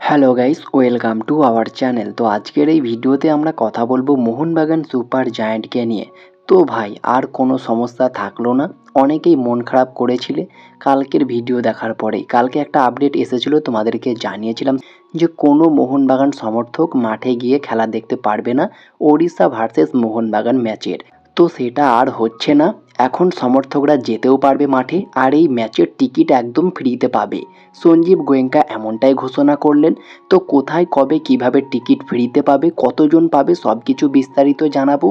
Hello guys, welcome to our channel. তো আজকের এই ভিডিওতে আমরা কথা বলবো মোহনবাগান সুপার জায়ান্টকে নিয়ে। তো ভাই আর কোনো সমস্যা থাকলো না। অনেকেই মন খারাপ করেছিলে কালকের ভিডিও দেখার পরেই। কালকে একটা আপডেট এসেছিলো, তোমাদেরকে জানিয়েছিলাম যে কোনো মোহনবাগান সমর্থক মাঠে গিয়ে খেলা দেখতে পারবে না ওড়িশা ভার্সেস মোহনবাগান ম্যাচের। তো সেটা আর হচ্ছে না। এখন সমর্থকরা যেতেও পারবে মাঠে, আর এই ম্যাচের টিকিট একদম ফ্রিতে পাবে। সঞ্জীব গোয়েঙ্কা এমনটাই ঘোষণা করলেন। তো কোথায়, কবে, কিভাবে টিকিট ফ্রিতে পাবে, কতজন পাবে, সব কিছু বিস্তারিত জানাবো।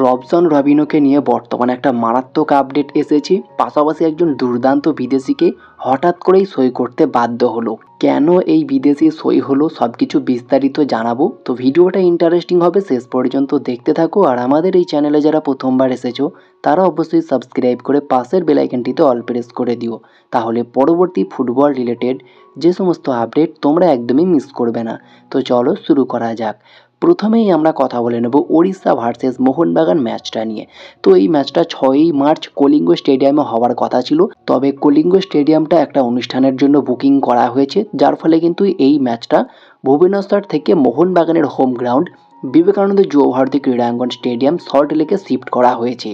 রবসন রবিনোকে নিয়ে বর্তমানে একটা মারাত্মক আপডেট এসেছে। পাশাপাশি একজন দুর্দান্ত বিদেশিকে হঠাৎ করেই সই করতে বাধ্য হলো। কেন এই বিদেশি সই হলো সব কিছু বিস্তারিত জানাবো। তো ভিডিওটা ইন্টারেস্টিং হবে, শেষ পর্যন্ত দেখতে থাকো। আর আমাদের এই চ্যানেলে যারা প্রথমবার এসেছো তারা অবশ্যই সাবস্ক্রাইব করে পাশের বেল আইকনটিতে অল প্রেস করে দিও। তাহলে পরবর্তী ফুটবল রিলেটেড যে সমস্ত আপডেট তোমরা একদমই মিস করবে না। তো চলো শুরু করা যাক। প্রথমেই আমরা কথা বলে নেব ওড়িশা ভার্সেস মোহনবাগান ম্যাচটা নিয়ে। তো এই ম্যাচটা 6ই মার্চ কলিঙ্গ স্টেডিয়ামে হওয়ার কথা ছিল, তবে কলিঙ্গ স্টেডিয়ামটা একটা অনুষ্ঠানের জন্য বুকিং করা হয়েছে, যার ফলে কিন্তু এই ম্যাচটা ভুবনেশ্বর থেকে মোহনবাগানের হোম গ্রাউন্ড বিবেকানন্দ যুব ভারতী ক্রীড়াঙ্গন স্টেডিয়াম সল্ট লেকে শিফট করা হয়েছে।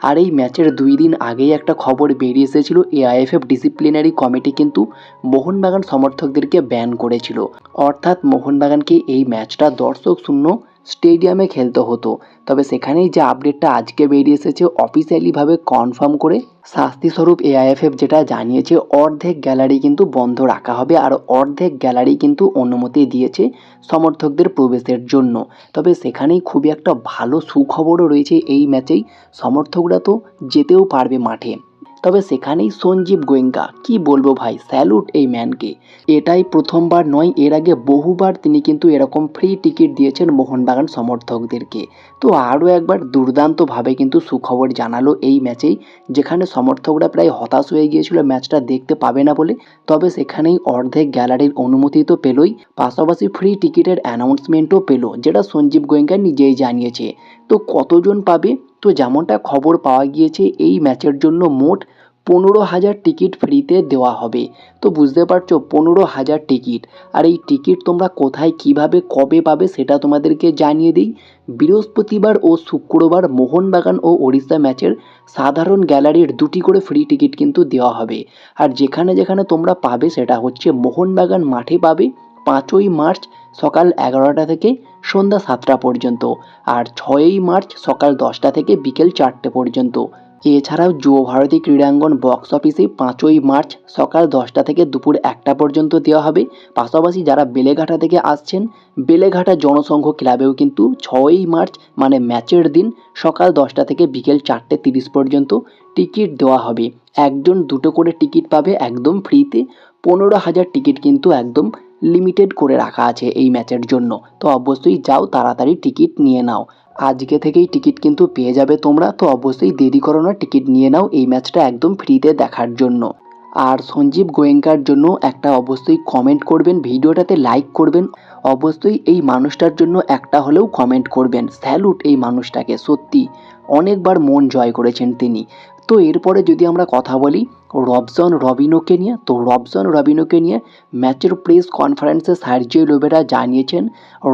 আর এই ম্যাচের 2 দিন আগেই একটা খবর বেরিয়ে এসেছিল, এআইএফএফ ডিসিপ্লিনারি কমিটি কিন্তু মোহনবাগান সমর্থকদেরকে ব্যান করেছিল। অর্থাৎ মোহনবাগানকে এই ম্যাচটা দর্শক শূন্য স্টেডিয়ামে খেলতে হতো। তবে সেখানেই যে আপডেটটা আজকে বেরিয়ে এসেছে অফিসিয়ালিভাবে কনফার্ম করে, শাস্তিস্বরূপ এআইএফএফ যেটা জানিয়েছে, অর্ধেক গ্যালারি কিন্তু বন্ধ রাখা হবে, আর অর্ধেক গ্যালারি কিন্তু অনুমতি দিয়েছে সমর্থকদের প্রবেশের জন্য। তবে সেখানেই খুবই একটা ভালো সুখবরও রয়েছে, এই ম্যাচেই সমর্থকরা তো যেতেও পারবে মাঠে। তবে সেখানেই সঞ্জীব গোয়েঙ্কা, কি বলবো ভাই, স্যালুট এই ম্যানকে। এটাই প্রথমবার নয়, এর আগে বহুবার তিনি কিন্তু এরকম ফ্রি টিকিট দিয়েছেন মোহনবাগান সমর্থকদেরকে। তো আরও একবার দুর্দান্তভাবে কিন্তু সুখবর জানালো এই ম্যাচেই, যেখানে সমর্থকরা প্রায় হতাশ হয়ে গিয়েছিল ম্যাচটা দেখতে পাবে না বলে। তবে সেখানেই অর্ধেক গ্যালারির অনুমতি তো পেলই, পাশাপাশি ফ্রি টিকিটের অ্যানাউন্সমেন্টও পেল, যেটা সঞ্জীব গোয়েঙ্কা নিজেই জানিয়েছে। তো কতজন পাবে? তো যেমনটা খবর পাওয়া গিয়েছে, এই ম্যাচের জন্য মোট 15,000 টিকিট ফ্রিতে দেওয়া হবে। তো বুঝতে পারছো, 15,000 টিকিট। আর এই টিকিট তোমরা কোথায়, কিভাবে, কবে পাবে সেটা তোমাদেরকে জানিয়ে দিই। বৃহস্পতিবার ও শুক্রবার মোহনবাগান ও ওড়িশা ম্যাচের সাধারণ গ্যালারির 2টি করে ফ্রি টিকিট কিন্তু দেওয়া হবে। আর যেখানে যেখানে তোমরা পাবে সেটা হচ্ছে মোহনবাগান মাঠে পাবে 5ই মার্চ সকাল 11টা থেকে সন্ধ্যা 7টা পর্যন্ত, আর 6ই মার্চ সকাল 10টা থেকে বিকেল 4টে পর্যন্ত। এছাড়াও যুব ভারতী ক্রীড়াঙ্গন বক্স অফিসে 5ই মার্চ সকাল 10টা থেকে দুপুর 1টা পর্যন্ত দেওয়া হবে। পাশাপাশি যারা বেলেঘাটা থেকে আসছেন, বেলেঘাটা জনসংঘ ক্লাবেও কিন্তু 6ই মার্চ মানে ম্যাচের দিন সকাল 10টা থেকে বিকেল 4:30 পর্যন্ত টিকিট দেওয়া হবে। একজন 2টো করে টিকিট পাবে একদম ফ্রিতে। 15,000 টিকিট কিন্তু একদম লিমিটেড করে রাখা আছে এই ম্যাচের জন্য। তো অবশ্যই যাও, তাড়াতাড়ি টিকিট নিয়ে নাও। আজকে থেকেই টিকিট কিন্তু পেয়ে যাবে তোমরা। তো অবশ্যই দেরি করো না, টিকিট নিয়ে নাও এই ম্যাচটা একদম ফ্রিতে দেখার জন্য। আর সঞ্জীব গোয়েঙ্কার জন্য একটা অবশ্যই কমেন্ট করবেন, ভিডিওটাতে লাইক করবেন। অবশ্যই এই মানুষটার জন্য একটা হলেও কমেন্ট করবেন। স্যালুট এই মানুষটাকে, সত্যি অনেকবার মন জয় করেছেন তিনি। তো এরপরে যদি আমরা কথা বলি রবসন রবিনোকে নিয়ে, তো রবসন রবিনোকে নিয়ে ম্যাচের প্রেস কনফারেন্সে সার্জিও লোবেরা জানিয়েছেন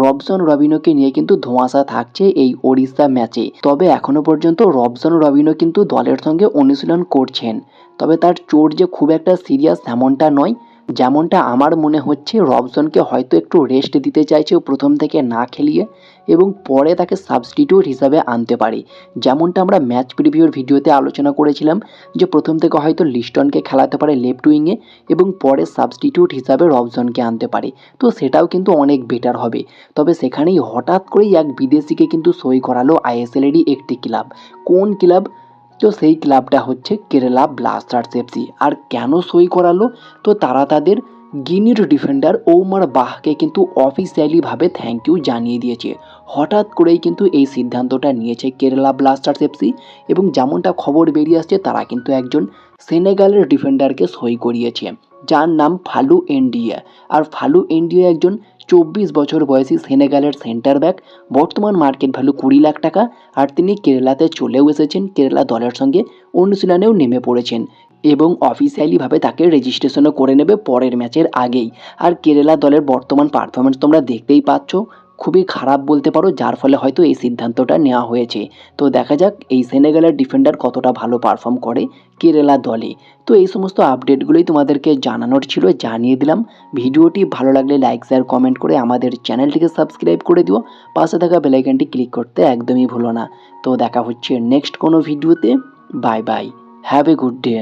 রবসন রবিনোকে নিয়ে কিন্তু ধোঁয়াশা থাকছে এই ওড়িশা ম্যাচে। তবে এখনও পর্যন্ত রবসন রবিনো কিন্তু দলের সঙ্গে অনুশীলন করছেন। তবে তার চোট যে খুব একটা সিরিয়াস এমনটা নয়। যেমনটা আমার মনে হচ্ছে, রবসনকে হয়তো একটু রেস্ট দিতে চাইছে প্রথম থেকে না খেলিয়ে, এবং পরে তাকে সাবস্টিটিউট হিসাবে আনতে পারে। যেমনটা আমরা ম্যাচ প্রিভিউর ভিডিওতে আলোচনা করেছিলাম যে প্রথম থেকে হয়তো লিস্টনকে খেলাতে পারে লেফট উইংয়ে, এবং পরে সাবস্টিটিউট হিসাবে রবসনকে আনতে পারে। তো সেটাও কিন্তু অনেক বেটার হবে। তবে সেখানেই হঠাৎ করেই এক বিদেশিকে কিন্তু সই করালো আইএসএলেরই একটি ক্লাব। কোন ক্লাব? তো সেই ক্লাবটা হচ্ছে কেরালা ব্লাস্টার্স এফসি। আর কেন সই করালো? তো তারা তাদের গিনির ডিফেন্ডার ওমর বাহকে কিন্তু অফিসিয়ালিভাবে থ্যাংক ইউ জানিয়ে দিয়েছে। হঠাৎ করেই কিন্তু এই সিদ্ধান্তটা নিয়েছে কেরালা ব্লাস্টার্স এফসি, এবং যেমনটা খবর বেরিয়ে আসছে তারা কিন্তু একজন সেনেগালের ডিফেন্ডারকে সই করিয়েছে, যার নাম ফালু এন্ডিয়া। আর ফালু এন্ডিয়া একজন 24 বছর বয়সী সেনেগালের সেন্টার ব্যাক। বর্তমান মার্কেট ভ্যালু 20 লাখ টাকা। আর তিনি কেরালাতে চলেও এসেছেন, কেরালা দলের সঙ্গে অনুশীলনেও নেমে পড়েছেন। এবং অফিসিয়ালিভাবে তাকে রেজিস্ট্রেশনও করে নেবে পরের ম্যাচের আগেই। আর কেরালা দলের বর্তমান পারফরমেন্স তোমরা দেখতেই পাচ্ছ, খুবই খারাপ বলতে পারো, যার ফলে হয়তো এই সিদ্ধান্তটা নেওয়া হয়েছে। তো দেখা যাক এই সেনেগালের ডিফেন্ডার কতটা ভালো পারফর্ম করে কেরালা দলে। তো এই সমস্ত আপডেটগুলোই তোমাদেরকে জানানোর ছিল, জানিয়ে দিলাম। ভিডিওটি ভালো লাগলে লাইক শেয়ার কমেন্ট করে আমাদের চ্যানেলটিকে সাবস্ক্রাইব করে দিও, পাশে থাকা বেল আইকনটি ক্লিক করতে একদমই ভুলো না। তো দেখা হচ্ছে নেক্সট কোনো ভিডিওতে। Bye bye, have a good day.